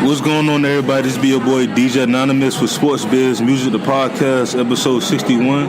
What's going on, everybody? This be your boy DJ Anonymous with Sportsbizmusic, the podcast, episode 61.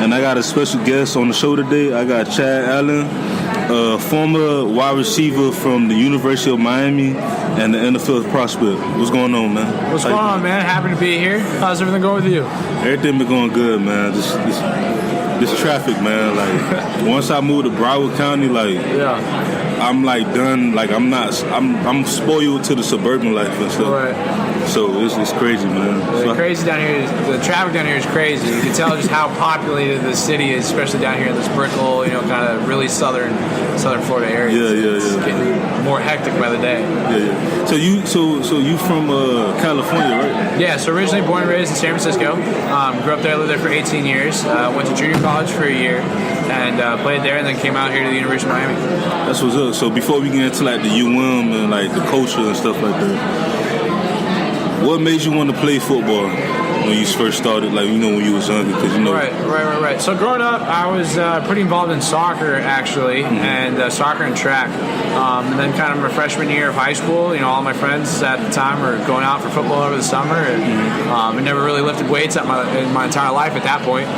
And I got a special guest on the show today. I got Chad Allen, former wide receiver from the University of Miami and the NFL prospect. What's going on, man? What's going on, man? Happy to be here. How's everything going with you? Everything been going good, man. This traffic, man. Like, once I moved to Broward County, I'm like done. Like, I'm spoiled to the suburban life and stuff. Right. So it's crazy, man. Crazy down here. The traffic down here is crazy. You can tell just how populated the city is, especially down here in this Brickell, kind of really southern Florida area. Yeah. It's getting more hectic by the day. Yeah. So you from California, right? Yeah. So originally born and raised in San Francisco. Grew up there, lived there for 18 years. Went to junior college for a year and played there, and then came out here to the University of Miami. That's what's up. So before we get into like the UM and like the culture and stuff like that, what made you want to play football when you first started, like, when you was younger? Right. So growing up, I was pretty involved in soccer, actually, and soccer and track. And then kind of my freshman year of high school, all my friends at the time were going out for football over the summer, and I never really lifted weights in my entire life at that point.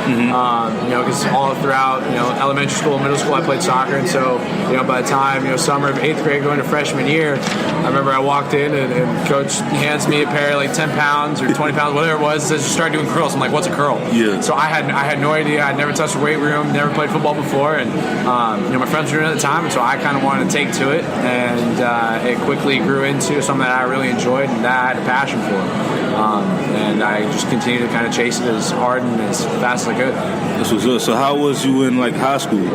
Because all throughout, elementary school, middle school, I played soccer, and so, by the time, summer of 8th grade going to freshman year, I remember I walked in and coach hands me a pair of like 10 pounds or 20 pounds, whatever it was, says just start doing curls. I'm like, what's a curl? Yeah. So I had no idea. I'd never touched a weight room, never played football before, and my friends were doing it at the time, and so I kind of wanted to take to it, and it quickly grew into something that I really enjoyed and that I had a passion for. And I just continued to kind of chase it as hard and as fast as I could. This was good. So how was you in like high school?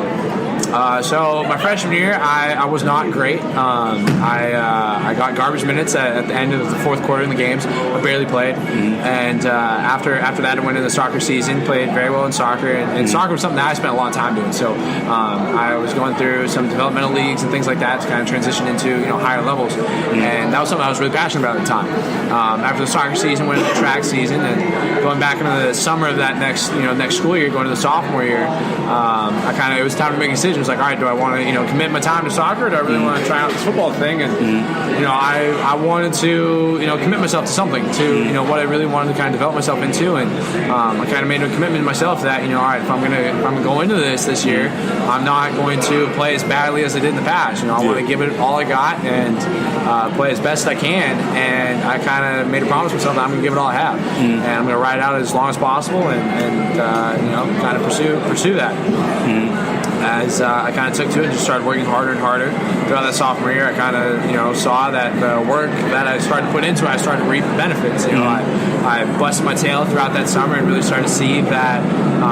So my freshman year, I was not great. I got garbage minutes at the end of the fourth quarter in the games. I barely played. And after that, I went into the soccer season, played very well in soccer. And soccer was something that I spent a lot of time doing. So I was going through some developmental leagues and things like that to kind of transition into higher levels. And that was something I was really passionate about at the time. After the soccer season, went into the track season, and going back into the summer of that next school year, going to the sophomore year, it was time to make a decision. It was like, all right, do I want to commit my time to soccer, or do I really want to try out this football thing? And I wanted to commit myself to something, to what I really wanted to kind of develop myself into, and I kind of made a commitment to myself that all right, if I'm gonna go into this year, I'm not going to play as badly as I did in the past. I want to give it all I got and play as best I can, and I kind of made a promise to myself that I'm going to give it all I have, and I'm going to ride it out as long as possible, and kind of pursue that. As I kind of took to it and just started working harder and harder throughout that sophomore year, I kind of saw that the work that I started to put into it, I started to reap the benefits. I busted my tail throughout that summer and really started to see that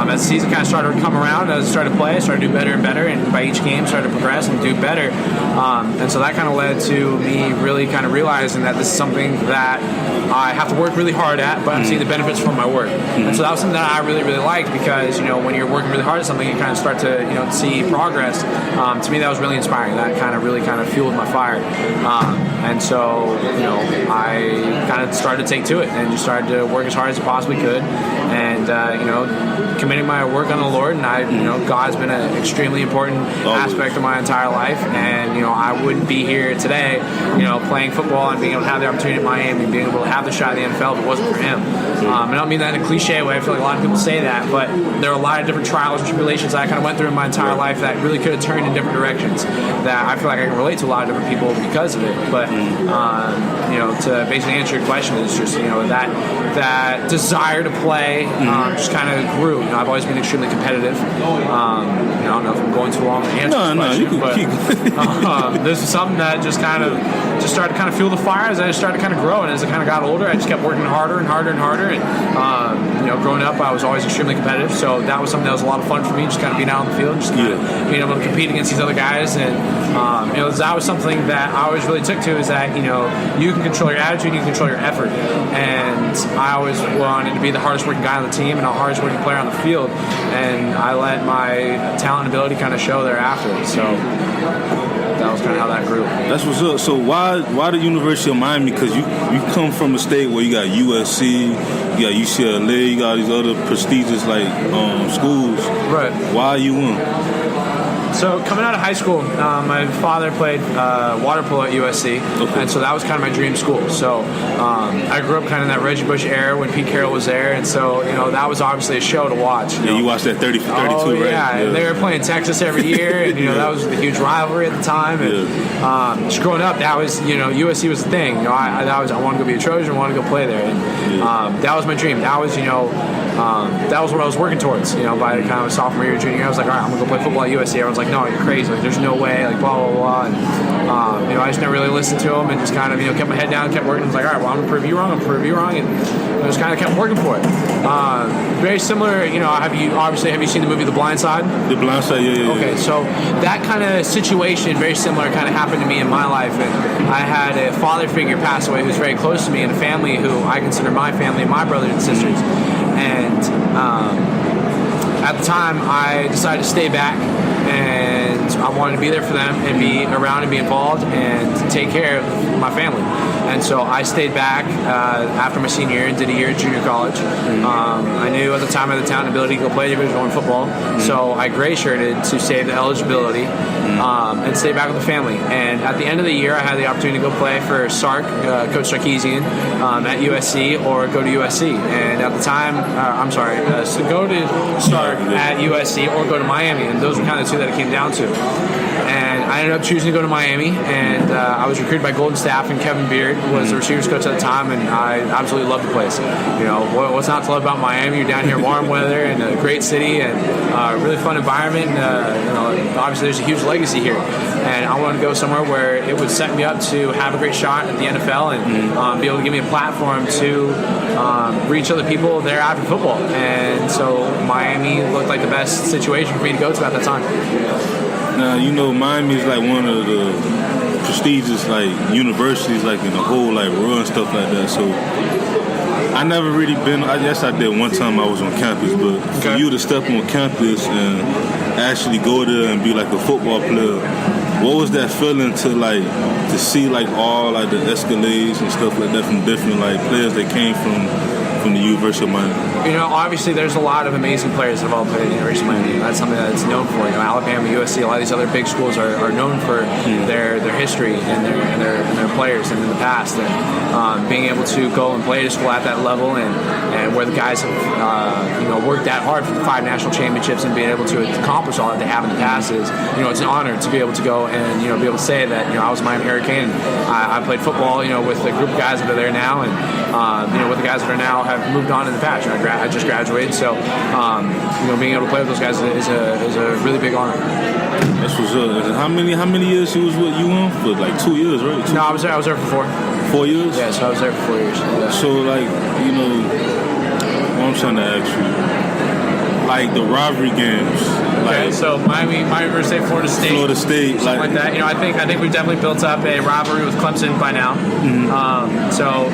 as the season kind of started to come around, as I started to play, I started to do better and better, and by each game started to progress and do better. And so that kind of led to me really kind of realizing that this is something that I have to work really hard at, but I'm seeing the benefits from my work. And so that was something that I really, really liked, because, when you're working really hard at something, you kind of start to, see progress. To me, that was really inspiring. That really fueled my fire. And so, I kind of started to take to it and just started to work as hard as I possibly could, and, committing my work on the Lord. And God's been an extremely important aspect of my entire life. And, I wouldn't be here today, playing football and being able to have the opportunity at Miami and being able to have the shot at the NFL if it wasn't for him. I don't mean that in a cliche way. I feel like a lot of people say that, but there are a lot of different trials and tribulations that I kind of went through in my entire life that really could have turned in different directions, that I feel like I can relate to a lot of different people because of it. But to basically answer your question, is just that desire to play just kind of grew. I've always been extremely competitive. I don't know if I'm going too long to answer this question, but this is something that just started to fuel the fire as I started to kind of grow, and as I kind of got older, I just kept working harder and harder and harder. And growing up, I was always extremely competitive, so that was something that was a lot of fun for me, just kind of being out on the field, just kind of being able to compete against these other guys. And that was something that I always really took to, is that you can control your attitude, you can control your effort, and I always wanted to be the hardest working guy on the team and the hardest working player on the field, and I let my talent and ability kind of show thereafter. So that was kind of how that grew. That's what's up. So why the University of Miami? Because you come from a state where you got USC, you got UCLA, you got these other prestigious schools. Right. Why you in? So coming out of high school, my father played water polo at USC, and so that was kind of my dream school. So I grew up kind of in that Reggie Bush era when Pete Carroll was there, and so that was obviously a show to watch. You watched that 30 for 32, right? Yeah, and they were playing Texas every year, and that was the huge rivalry at the time. And just growing up, that was USC was the thing. I wanted to go be a Trojan, I wanted to go play there, and that was my dream. That was that was what I was working towards. By kind of a sophomore year, junior year, I was like, all right, I'm gonna go play football at USC. Everyone's like, no, you're crazy. Like, there's no way. Like, blah blah blah. And I just never really listened to them and just kind of kept my head down, kept working. I was like, all right, well, I'm gonna prove you wrong. I'm gonna prove you wrong, and I just kind of kept working for it. Very similar. Have you seen the movie The Blind Side? The Blind Side, yeah. Okay, so that kind of situation, very similar, kind of happened to me in my life, and I had a father figure pass away who was very close to me, and a family who I consider my family, my brothers and sisters. And at the time, I decided to stay back, and I wanted to be there for them and be around and be involved and take care of my family. And so I stayed back after my senior year and did a year at junior college. I knew at the time I had the talent and ability to go play Division I football, so I gray shirted to save the eligibility and stay back with the family. And at the end of the year, I had the opportunity to go play for Sark, Coach Sarkeesian, at USC or go to USC. And at the time, so go to Sark at USC or go to Miami. And those were kind of the two that it came down to. And I ended up choosing to go to Miami, and I was recruited by Golden Staff, and Kevin Beard was the receivers coach at the time, and I absolutely loved the place. What's not to love about Miami? You're down here, warm weather, and a great city, and a really fun environment. Obviously, there's a huge legacy here, and I wanted to go somewhere where it would set me up to have a great shot at the NFL and be able to give me a platform to reach other people there after football. And so Miami looked like the best situation for me to go to at that time. Now, Miami is like one of the prestigious universities in the whole world and stuff like that. So I never really been. I guess I did one time. I was on campus, but for you to step on campus and actually go there and be like a football player, what was that feeling to see all the escalades and stuff like that from different players that came from the University of Miami? Obviously there's a lot of amazing players that have all played at the University of Miami. That's something that's known for. Alabama, USC, a lot of these other big schools are known for their history and their players and in the past. And being able to go and play at a school at that level and where the guys have worked that hard for the 5 national championships and being able to accomplish all that they have in the past is it's an honor to be able to go and be able to say that I was a Miami Hurricane. I played football with the group of guys that are there now, and with the guys that are now have moved on in the past. I just graduated, so being able to play with those guys is a really big honor. That's what's up. How many years you was with UM for? 2 years, right? No, I was there for 4. 4 years? Yeah, so I was there for 4 years. Yeah. So what I'm trying to ask you, the rivalry games. So Miami versus Florida State, something like that. I think we've definitely built up a rivalry with Clemson by now. So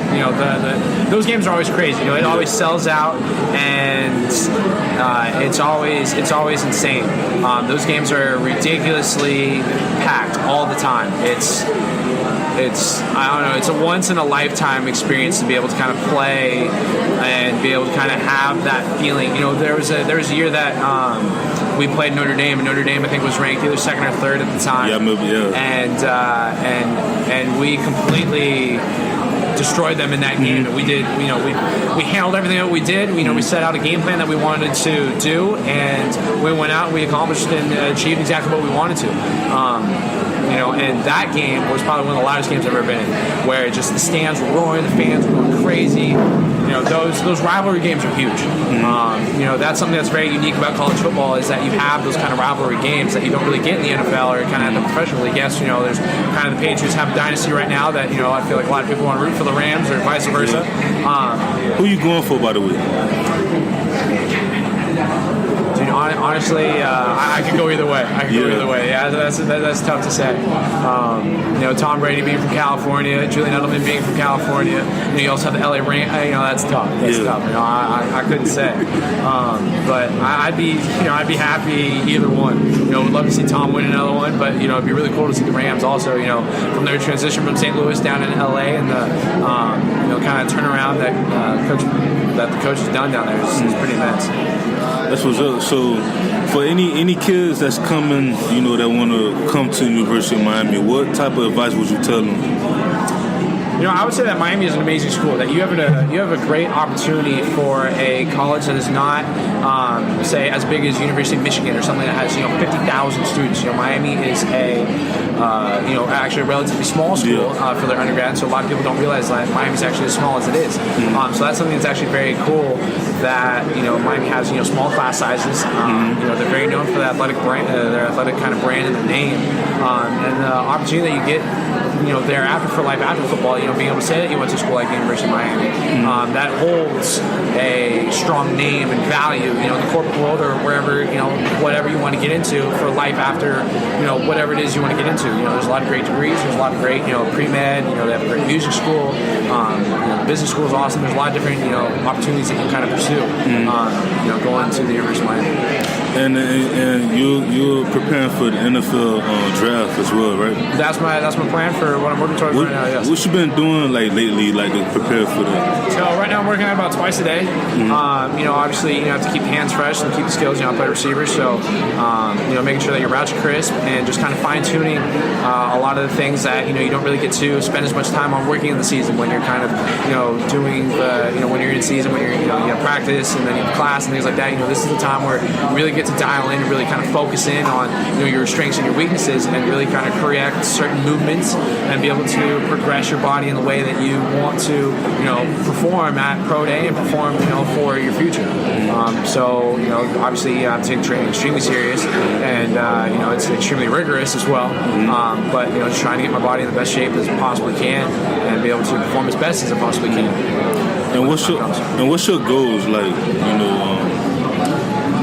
those games are always crazy. It always sells out, and it's always insane. Those games are ridiculously packed all the time. It's I don't know. It's a once in a lifetime experience to be able to kind of play and be able to kind of have that feeling. There was a year that we played Notre Dame, and Notre Dame I think was ranked either 2nd or 3rd at the time. Yeah, maybe, yeah. And we completely destroyed them in that game. And we did, we handled everything that we did. We set out a game plan that we wanted to do, and we went out and we accomplished and achieved exactly what we wanted to. And that game was probably one of the loudest games I've ever been in, where just the stands were roaring, the fans were going crazy. Those rivalry games are huge. That's something that's very unique about college football is that you have those kind of rivalry games that you don't really get in the NFL or kind of at the professional league. Yes, there's kind of the Patriots have a dynasty right now that I feel like a lot of people want to root for the Rams or vice versa. Who are you going for, by the way? Dude, honestly, I could go either way. Go either way. Yeah, that's tough to say. Tom Brady being from California, Julian Edelman being from California. You also have the LA Rams. That's tough. That's tough. I couldn't say. But I'd be happy either one. Would love to see Tom win another one, but it'd be really cool to see the Rams also. From their transition from St. Louis down in LA and the kind of turnaround that the coach has done down there is pretty immense. That's what's up. So, for any kids that's coming, that want to come to the University of Miami, what type of advice would you tell them? I would say that Miami is an amazing school. That you have a great opportunity for a college that is not, say, as big as University of Michigan or something that has 50,000 students. Miami is actually a relatively small school for their undergrad. So a lot of people don't realize that Miami is actually as small as it is. So that's something that's actually very cool. That Miami has small class sizes. They're very known for their athletic brand, their athletic kind of brand and their name, and the opportunity that you get thereafter for life after football. Being able to say that you went to school like the University of Miami, that holds a strong name and value. In the corporate world or wherever whatever you want to get into for life after whatever it is you want to get into. There's a lot of great degrees. There's a lot of great pre-med. They have a great music school. Business school is awesome. There's a lot of different opportunities that you can kind of pursue. Going to the University of Miami. And you're preparing for the NFL draft as well, right? That's my plan for what I'm working towards right now. Yes. What you been doing lately, to prepare for that? So right now I'm working out about twice a day. Obviously you have to keep your hands fresh and keep the skills. I play receiver, so making sure that your routes are crisp and just kind of fine tuning a lot of the things that you don't really get to spend as much time on working in the season when you're kind of doing the when you're in season, when you're you have practice and then you have class and things like that. This is the time where you really get to dial in and really kind of focus in on your strengths and your weaknesses and really kind of correct certain movements and be able to progress your body in the way that you want to perform at pro day and perform for your future. Obviously I'm taking training extremely serious and it's extremely rigorous as well. But just trying to get my body in the best shape as I possibly can and be able to perform as best as I possibly can. And what's your goals like?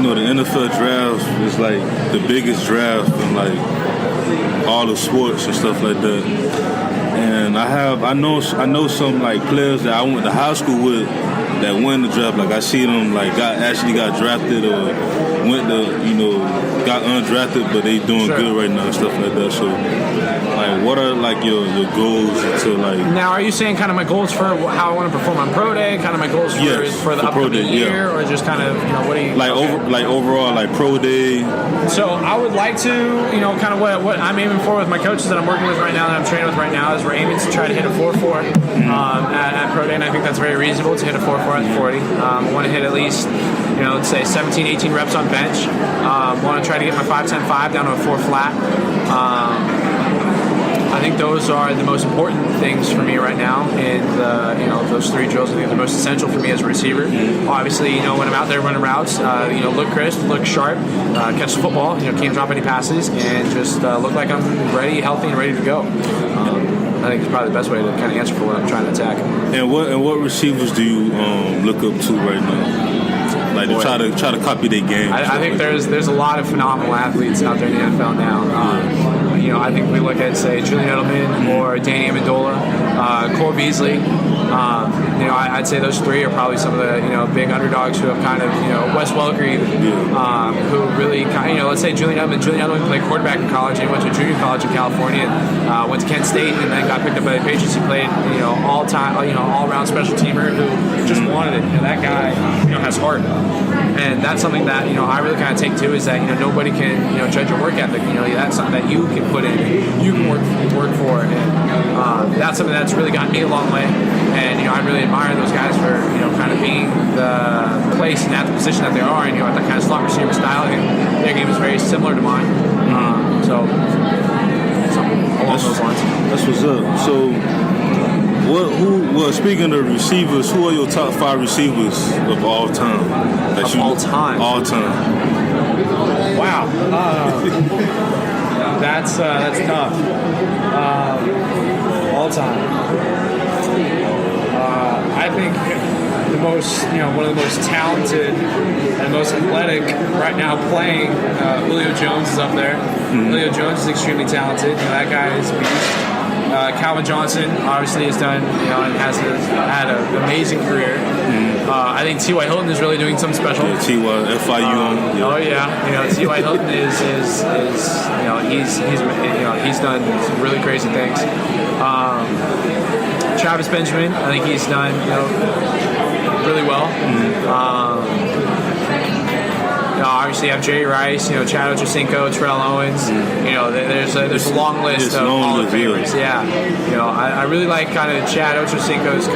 The NFL draft is like the biggest draft in like all the sports and stuff like that. And I know some like players that I went to high school with that win the draft. Like I see them like got drafted or went to got undrafted, but they doing good right now and stuff like that. So like, what are like your goals to like? Now, are you saying kind of my goals for how I want to perform on pro day? Kind of my goals for the upcoming year, or just kind of what do you like overall like pro day? So I would like to kind of what I'm aiming for with my coaches that I'm working with right now, that I'm training with right now, is we're aiming to try to hit a 4.4 at pro day, and I think that's very reasonable to hit a 4.4 at 40. I want to hit at least let's say 17, 18 reps on bench. Want to try to get my 5.10.5 down to a 4 flat. I think those are the most important things for me right now in those three drills. I think they're most essential for me as a receiver. Obviously, when I'm out there running routes, look crisp, look sharp, catch the football, can't drop any passes, and just look like I'm ready, healthy, and ready to go. I think it's probably the best way to kind of answer for what I'm trying to attack. And what receivers do you look up to right now? Like to try to copy their game. I think there's a lot of phenomenal athletes out there in the NFL now. I think we look at, say, Julian Edelman or Danny Amendola, Cole Beasley. I'd say those three are probably some of the big underdogs who have kind of Wes Welker, who really let's say Julian Edelman played quarterback in college and went to junior college in California, and went to Kent State and then got picked up by the Patriots. He played all time all around special teamer who just wanted it. That guy has heart, and that's something that I really kind of take to, is that nobody can judge your work ethic. That's something that you can put in, you can work for, and that's something that's really gotten me a long way. And I really admire those guys for kind of being the place and at the position that they are, and at that kind of slot receiver style. And their game is very similar to mine. So along those lines. That's what's up. So, speaking of receivers, who are your top 5 receivers of all time? All time. Wow. That's tough. All time. I think one of the most talented and most athletic right now playing, Julio Jones is up there. Julio Jones is extremely talented. That guy is a beast. Calvin Johnson obviously has done, and has had an amazing career. I think T.Y. Hilton is really doing something special. Yeah, T.Y. FIU. Oh yeah, T.Y. Hilton is he's done some really crazy things. Travis Benjamin. I think he's done really well. Obviously, you have Jerry Rice, Chad Ochocinco, Terrell Owens. There's a long list of Hall of Famers. Yeah, I really like kind of Chad Ochocinco's